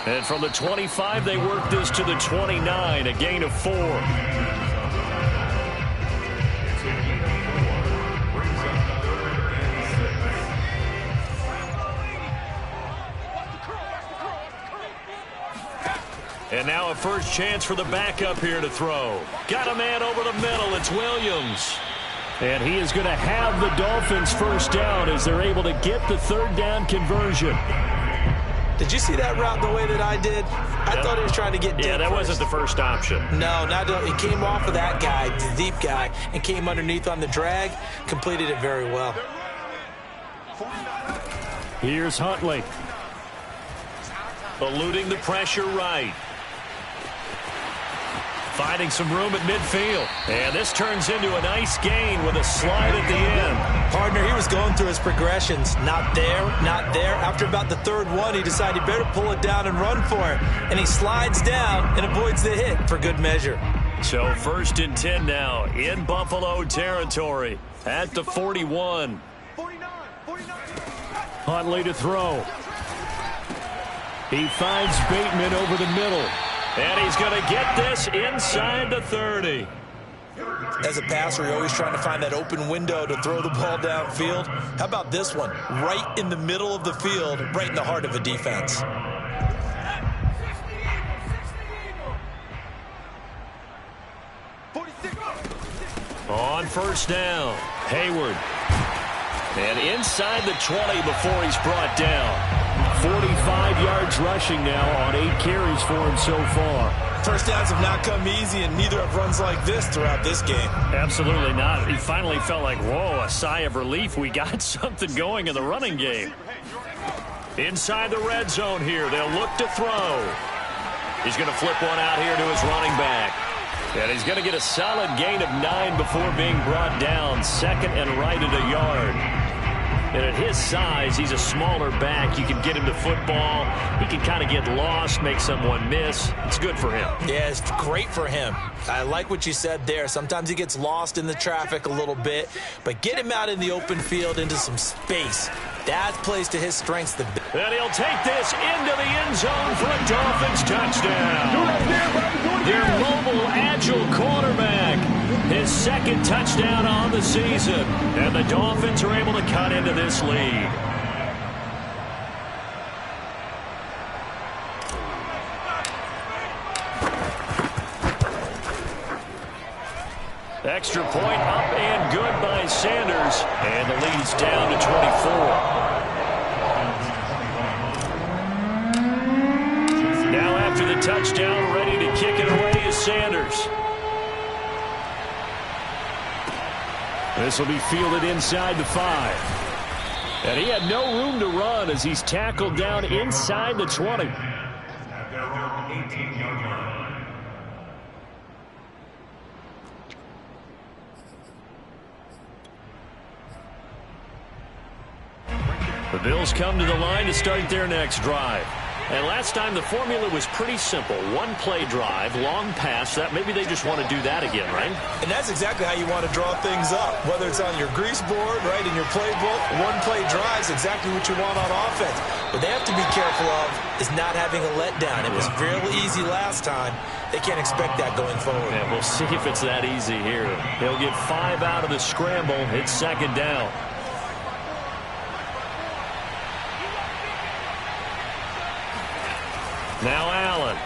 And from the 25, they work this to the 29, a gain of 4. And now a first chance for the backup here to throw. Got a man over the middle. It's Williams. And he is going to have the Dolphins first down as they're able to get the 3rd down conversion. Did you see that route the way that I did? I thought he was trying to get deep. Yeah, that wasn't the first option. No, it came off of that guy, the deep guy, and came underneath on the drag. Completed it very well. Here's Huntley. Eluding the pressure right. Finding some room at midfield. And this turns into a nice gain with a slide at the end. Partner, he was going through his progressions. Not there, not there. After about the third one, he decided he better pull it down and run for it. And he slides down and avoids the hit for good measure. So 1st and 10 now in Buffalo territory at the 41. Huntley to throw. He finds Bateman over the middle. And he's going to get this inside the 30. As a passer, you're always trying to find that open window to throw the ball downfield. How about this one? Right in the middle of the field, right in the heart of a defense. On 1st down, Hayward. And inside the 20 before he's brought down. 45 yards rushing now on 8 carries for him so far. First downs have not come easy, and neither have runs like this throughout this game. Absolutely not. He finally felt like, whoa, a sigh of relief. We got something going in the running game. Inside the red zone here, they'll look to throw. He's going to flip one out here to his running back. And he's going to get a solid gain of 9 before being brought down. 2nd and right at a yard. And at his size, he's a smaller back. You can get him to football. He can kind of get lost, make someone miss. It's good for him. Yeah, it's great for him. I like what you said there. Sometimes he gets lost in the traffic a little bit, but get him out in the open field into some space. That plays to his strengths. And he'll take this into the end zone for a Dolphins touchdown. Their mobile, agile quarterback. His 2nd touchdown on the season. And the Dolphins are able to cut into this lead. Extra point up and good by Sanders. And the lead's down to 24. Now after the touchdown, ready to kick it away is Sanders. This will be fielded inside the 5. And he had no room to run as he's tackled down inside the 20. At their own 18-yard line. The Bills come to the line to start their next drive. And last time the formula was pretty simple. One play drive, long pass. That maybe they just want to do that again, right? And that's exactly how you want to draw things up. Whether it's on your grease board, right, in your playbook, one play drive is exactly what you want on offense. What they have to be careful of is not having a letdown. It was real easy last time. They can't expect that going forward. Yeah, we'll see if it's that easy here. They'll get 5 out of the scramble. It's 2nd down. Now Allen.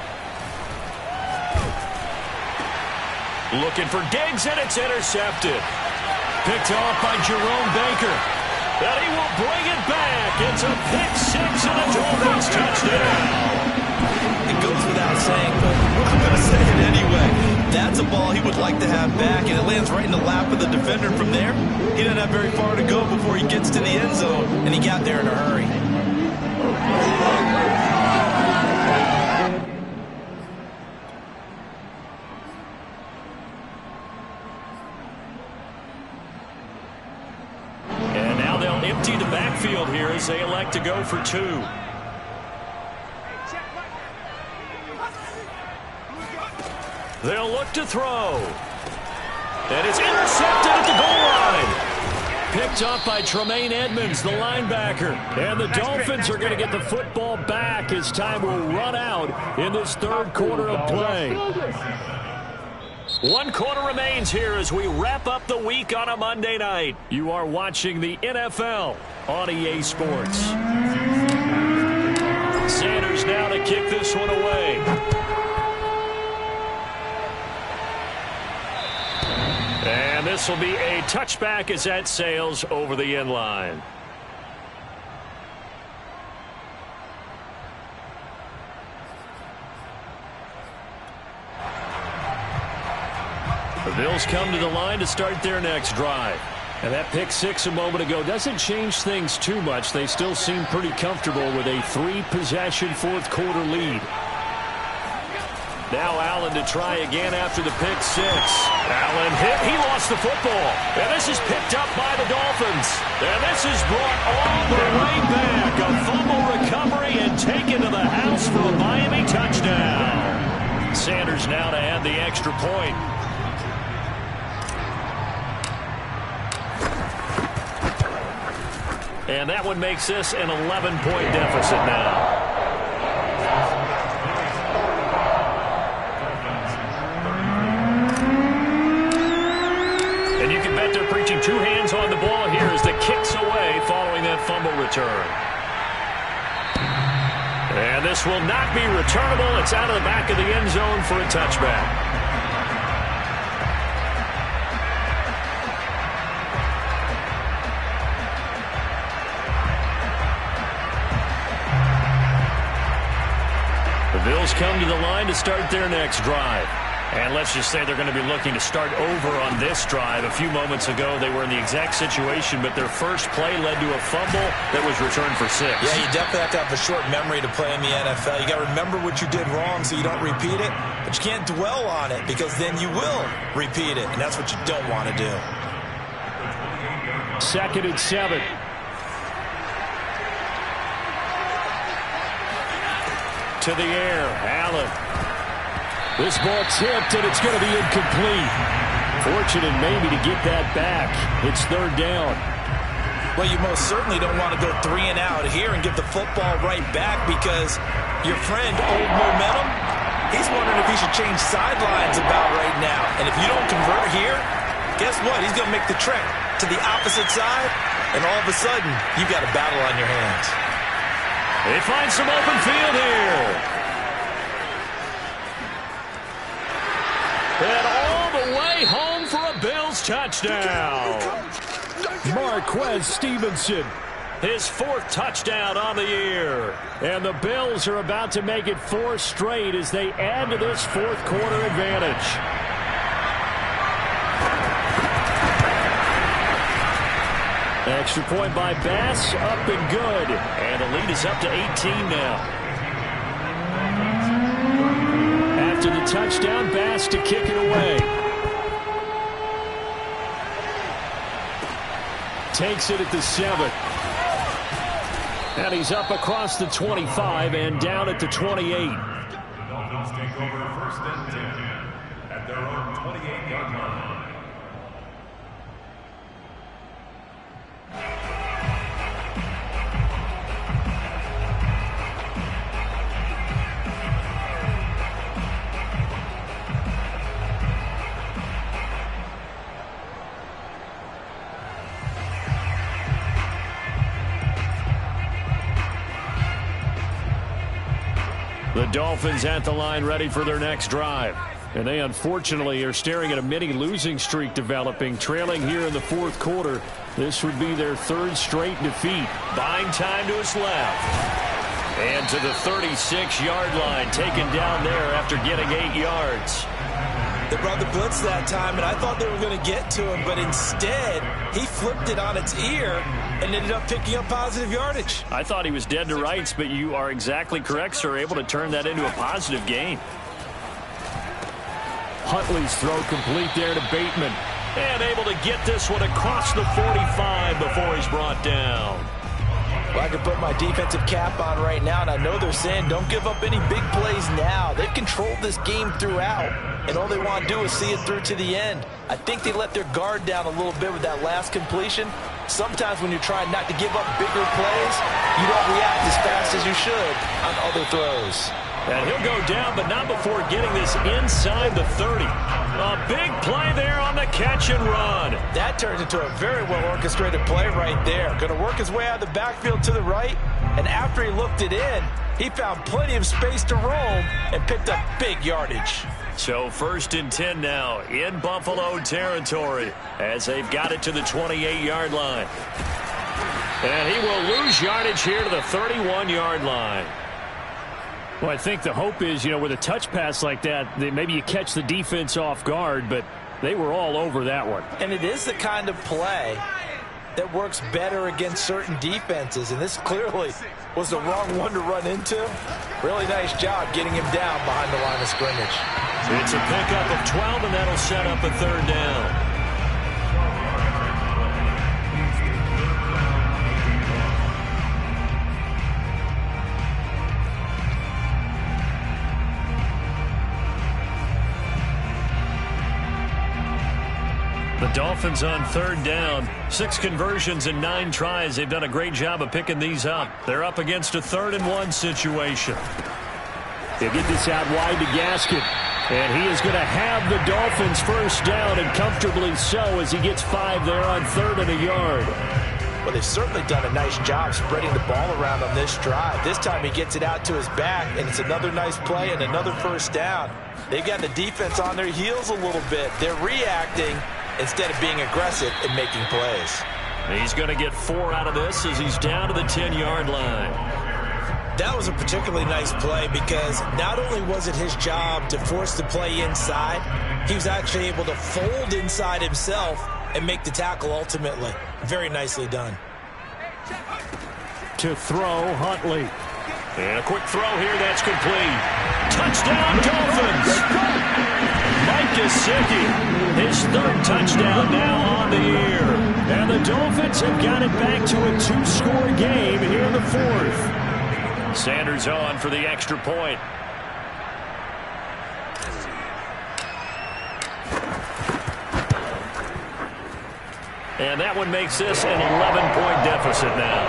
Looking for Diggs, and it's intercepted. Picked off by Jerome Baker. And he will bring it back. It's a pick 6 and a Dolphins touchdown. It goes without saying, but I'm going to say it anyway. That's a ball he would like to have back, and it lands right in the lap of the defender from there. He doesn't have very far to go before he gets to the end zone, and he got there in a hurry. Empty the backfield here as they elect to go for 2. They'll look to throw. And it's intercepted at the goal line. Picked up by Tremaine Edmonds, the linebacker. And the Dolphins are going to get the football back as time will run out in this 3rd quarter of play. 1 quarter remains here as we wrap up the week on a Monday night. You are watching the NFL on EA Sports. Sanders now to kick this one away. And this will be a touchback as that sails over the end line. The Bills come to the line to start their next drive. And that pick 6 a moment ago doesn't change things too much. They still seem pretty comfortable with a 3-possession 4th quarter lead. Now Allen to try again after the pick six. Allen hit. He lost the football. And this is picked up by the Dolphins. And this is brought all the way back. A fumble recovery and taken to the house for a Miami touchdown. Sanders now to add the extra point. And that one makes this an 11-point deficit now. And you can bet they're preaching two hands on the ball here as the kick's away following that fumble return. And this will not be returnable. It's out of the back of the end zone for a touchback. The Bills come to the line to start their next drive. And let's just say they're going to be looking to start over on this drive. A few moments ago, they were in the exact situation, but their first play led to a fumble that was returned for 6. Yeah, you definitely have to have a short memory to play in the NFL. You got to remember what you did wrong so you don't repeat it, but you can't dwell on it because then you will repeat it, and that's what you don't want to do. 2nd and 7. To the air, Allen. This ball tipped, and it's going to be incomplete. Fortunate maybe to get that back. It's 3rd down. Well, you most certainly don't want to go 3 and out here and give the football right back because your friend, Old Momentum, he's wondering if he should change sidelines about right now. And if you don't convert here, guess what? He's going to make the trek to the opposite side, and all of a sudden, you've got a battle on your hands. They find some open field here. And all the way home for a Bills touchdown. Marquez Stevenson, his 4th touchdown on the year. And the Bills are about to make it 4 straight as they add to this 4th quarter advantage. Extra point by Bass, up and good. And the lead is up to 18 now. After the touchdown, Bass to kick it away. Takes it at the 7. And he's up across the 25 and down at the 28. Dolphins take over 1st and 10 at their own 28-yard line. The Dolphins at the line ready for their next drive. And they unfortunately are staring at a mini losing streak developing, trailing here in the 4th quarter. This would be their 3rd straight defeat. Buying time to his left. And to the 36-yard line, taken down there after getting 8 yards. They brought the blitz that time, and I thought they were going to get to him, but instead, he flipped it on its ear and ended up picking up positive yardage. I thought he was dead to rights, but you are exactly correct, sir. Able to turn that into a positive gain. Huntley's throw complete there to Bateman. And able to get this one across the 45 before he's brought down. Well, I can put my defensive cap on right now, and I know they're saying don't give up any big plays now. They've controlled this game throughout, and all they want to do is see it through to the end. I think they let their guard down a little bit with that last completion. Sometimes when you're trying not to give up bigger plays, you don't react as fast as you should on other throws. And he'll go down, but not before getting this inside the 30. A big play there on the catch and run. That turns into a very well-orchestrated play right there. Going to work his way out of the backfield to the right, and after he looked it in, he found plenty of space to roam and picked up big yardage. So 1st and 10 now in Buffalo territory as they've got it to the 28-yard line. And he will lose yardage here to the 31-yard line. Well, I think the hope is, with a touch pass like that, maybe you catch the defense off guard, but they were all over that one. And it is the kind of play that works better against certain defenses, and this clearly was the wrong one to run into. Really nice job getting him down behind the line of scrimmage. It's a pickup of 12, and that'll set up a third down. The Dolphins on third down. 6 conversions and 9 tries. They've done a great job of picking these up. They're up against a 3rd and 1 situation. They'll get this out wide to Gaskin. And he is going to have the Dolphins first down, and comfortably so, as he gets 5 there on 3rd and a yard. Well, they've certainly done a nice job spreading the ball around on this drive. This time he gets it out to his back, and it's another nice play and another first down. They've got the defense on their heels a little bit. They're reacting instead of being aggressive and making plays. He's going to get 4 out of this as he's down to the 10-yard line. That was a particularly nice play because not only was it his job to force the play inside, he was actually able to fold inside himself and make the tackle ultimately. Very nicely done. To throw, Huntley. And a quick throw here, that's complete. Touchdown, Dolphins! Mike Gesicki, his 3rd touchdown now on the year. And the Dolphins have got it back to a 2-score game here in the 4th. Sanders on for the extra point. And that one makes this an 11-point deficit now.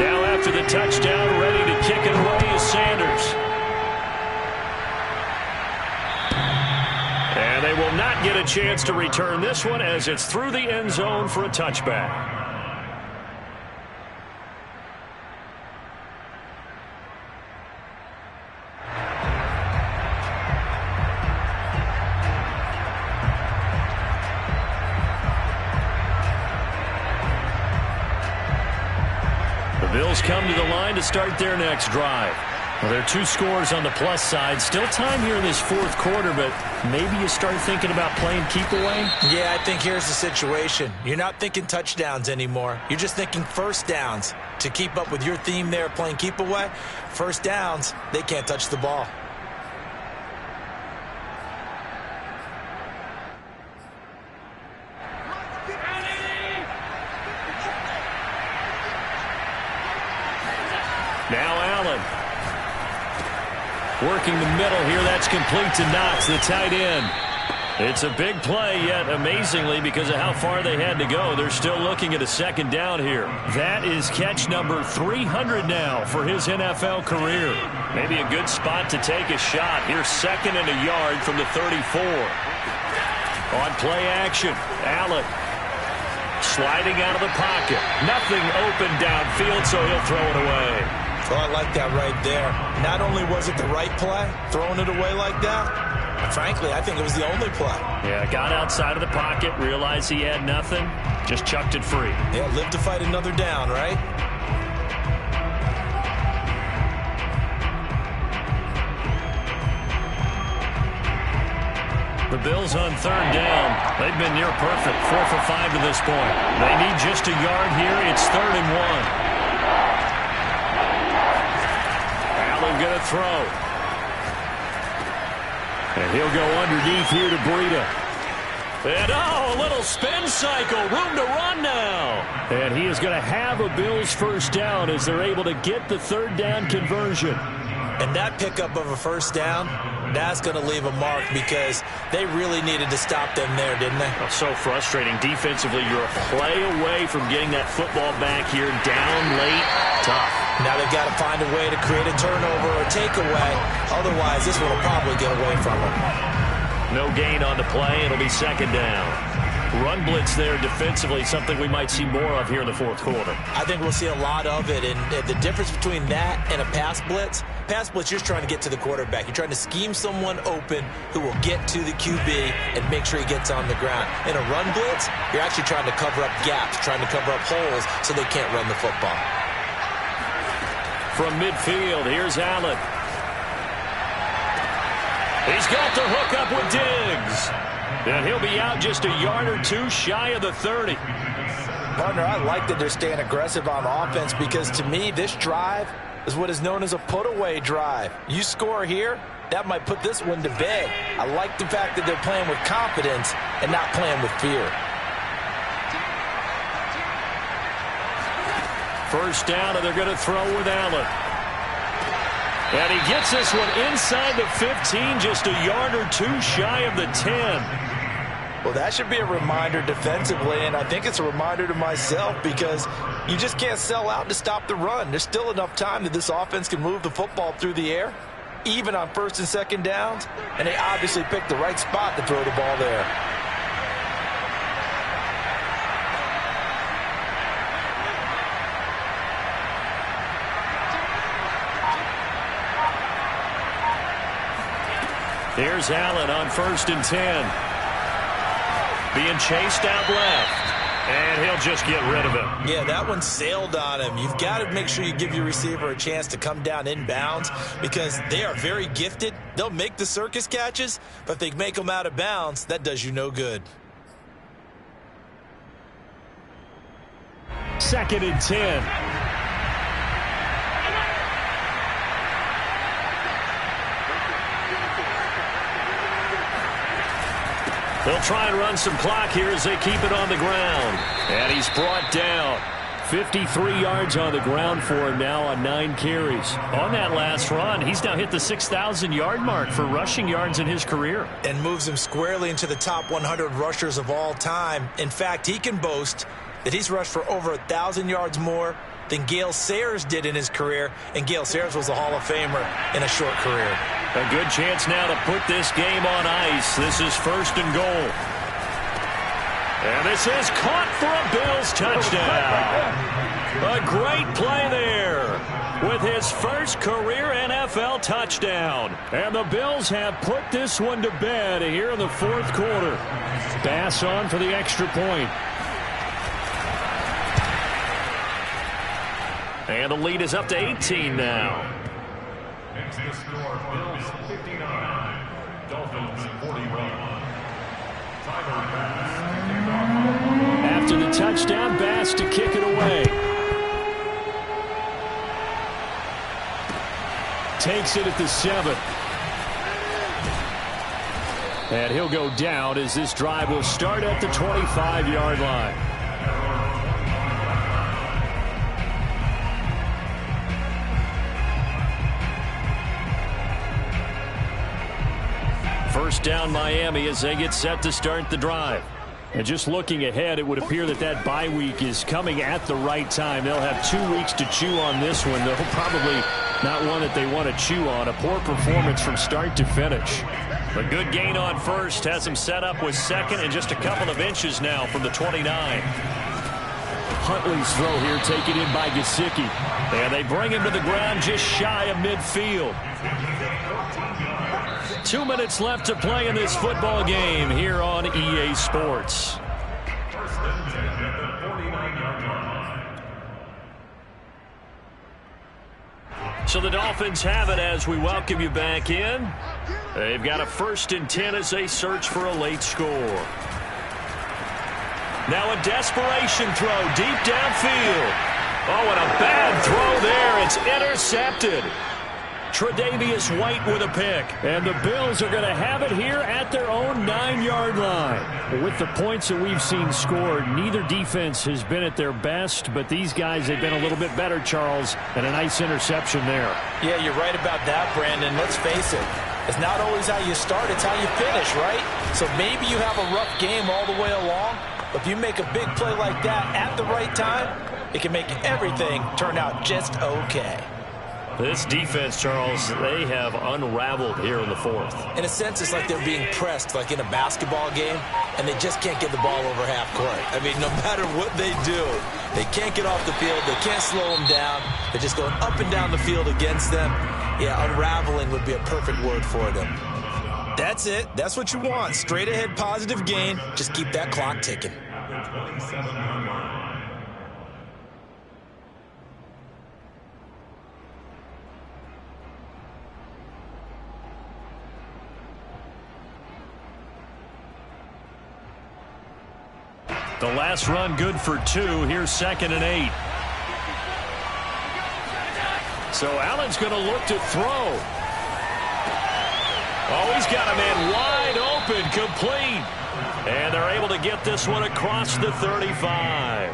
Now after the touchdown, ready to kick it away is Sanders. And they will not get a chance to return this one as it's through the end zone for a touchback. The Bills come to the line to start their next drive. Well, there are 2 scores on the plus side. Still time here in this 4th quarter, but maybe you start thinking about playing keep away? Yeah, I think here's the situation. You're not thinking touchdowns anymore. You're just thinking first downs. To keep up with your theme there, playing keep away, first downs, they can't touch the ball. Now Allen. Working the middle here, that's complete to Knox, the tight end. It's a big play, yet amazingly, because of how far they had to go, they're still looking at a 2nd down here. That is catch number 300 now for his NFL career. Maybe a good spot to take a shot. Here's 2nd and a yard from the 34. On play action, Allen sliding out of the pocket. Nothing open downfield, so he'll throw it away. Well, I like that right there. Not only was it the right play, throwing it away like that, but frankly, I think it was the only play. Yeah, got outside of the pocket, realized he had nothing, just chucked it free. Yeah, live to fight another down, right? The Bills on 3rd down. They've been near perfect, 4 for 5 to this point. They need just a yard here. It's 3rd and 1. Going to throw. And he'll go underneath here to Breida. And a little spin cycle. Room to run now. And he is going to have a Bills first down as they're able to get the 3rd down conversion. And that pickup of a first down, that's going to leave a mark because they really needed to stop them there, didn't they? Oh, so frustrating. Defensively, you're a play away from getting that football back here. Down late. Tough. Now they've got to find a way to create a turnover or takeaway. Otherwise, this one will probably get away from them. No gain on the play. It'll be 2nd down. Run blitz there defensively, something we might see more of here in the 4th quarter. I think we'll see a lot of it. And the difference between that and a pass blitz, you're just trying to get to the quarterback. You're trying to scheme someone open who will get to the QB and make sure he gets on the ground. In a run blitz, you're actually trying to cover up gaps, trying to cover up holes so they can't run the football. From midfield, here's Allen. He's got the hook up with Diggs. And he'll be out just a yard or two shy of the 30. Partner, I like that they're staying aggressive on offense because to me, this drive is what is known as a put-away drive. You score here, that might put this one to bed. I like the fact that they're playing with confidence and not playing with fear. First down, and they're going to throw with Allen. And he gets this one inside the 15, just a yard or two shy of the 10. Well, that should be a reminder defensively, and I think it's a reminder to myself because you just can't sell out to stop the run. There's still enough time that this offense can move the football through the air, even on first and second downs, and they obviously picked the right spot to throw the ball there. Here's Allen on first and 10. Being chased out left. And he'll just get rid of it. Yeah, that one sailed on him. You've got to make sure you give your receiver a chance to come down inbounds because they are very gifted. They'll make the circus catches, but if they make them out of bounds, that does you no good. Second and 10. They'll try and run some clock here as they keep it on the ground. And he's brought down. 53 yards on the ground for him now on 9 carries. On that last run, he's now hit the 6,000-yard mark for rushing yards in his career. And moves him squarely into the top 100 rushers of all time. In fact, he can boast that he's rushed for over 1,000 yards more than Gale Sayers did in his career, and Gale Sayers was a Hall of Famer in a short career. A good chance now to put this game on ice. This is first and goal. And this is caught for a Bills touchdown. A great play there with his first career NFL touchdown. And the Bills have put this one to bed here in the fourth quarter. Bass on for the extra point. And the lead is up to 18 now. Next to score, Bills 59, Dolphins 41. Tyler Bass to kick off. After the touchdown, Bass to kick it away. Takes it at the 7. And he'll go down as this drive will start at the 25-yard line. First down Miami as they get set to start the drive. And just looking ahead, it would appear that that bye week is coming at the right time. They'll have 2 weeks to chew on this one. They'll probably not one that they want to chew on. A poor performance from start to finish. A good gain on first has him set up with second and just a couple of inches now from the 29. Huntley's throw here taken in by Gesicki. And they bring him to the ground just shy of midfield. 2 minutes left to play in this football game here on EA Sports. First and 10 at the 49-yard line. So the Dolphins have it as we welcome you back in. They've got a first and 10 as they search for a late score. Now a desperation throw deep downfield. Oh, and a bad throw there. It's intercepted. Tre'Davious White with a pick. And the Bills are going to have it here at their own 9-yard line. With the points that we've seen scored, neither defense has been at their best, but these guys have been a little bit better, Charles, and a nice interception there. Yeah, you're right about that, Brandon. Let's face it. It's not always how you start, it's how you finish, right? So maybe you have a rough game all the way along, but if you make a big play like that at the right time, it can make everything turn out just okay. This defense, Charles, they have unraveled here in the fourth. In a sense, it's like they're being pressed like in a basketball game, and they just can't get the ball over half court. I mean, no matter what they do, they can't get off the field. They can't slow them down. They're just going up and down the field against them. Yeah, unraveling would be a perfect word for them. That's it. That's what you want. Straight ahead positive gain. Just keep that clock ticking. At the 27-yard line. The last run good for 2. Here's 2nd and 8. So Allen's going to look to throw. Oh, he's got a man wide open, complete. And they're able to get this one across the 35.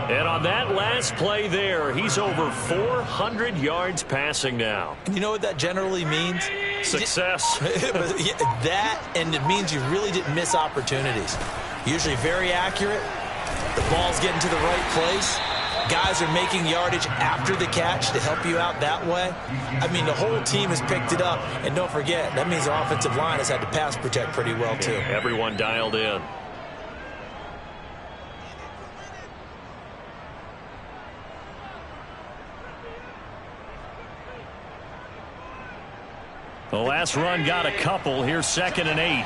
And on that last play there, he's over 400 yards passing now. You know what that generally means? Success. That, and it means you really didn't miss opportunities. Usually very accurate. The ball's getting to the right place. Guys are making yardage after the catch to help you out that way. I mean, the whole team has picked it up. And don't forget, that means our offensive line has had to pass protect pretty well, too. Yeah, everyone dialed in. The last run got a couple. Here's 2nd and 8.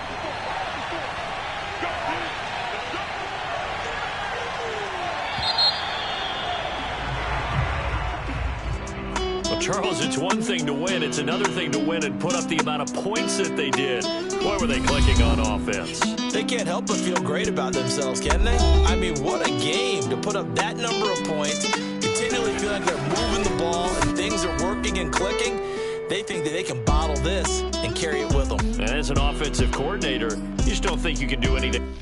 Well, Charles, it's one thing to win. It's another thing to win and put up the amount of points that they did. Boy, were they clicking on offense. They can't help but feel great about themselves, can they? I mean, what a game to put up that number of points, continually feeling like they're moving the ball and things are working and clicking. They think that they can bottle this and carry it with them. And as an offensive coordinator, you just don't think you can do anything.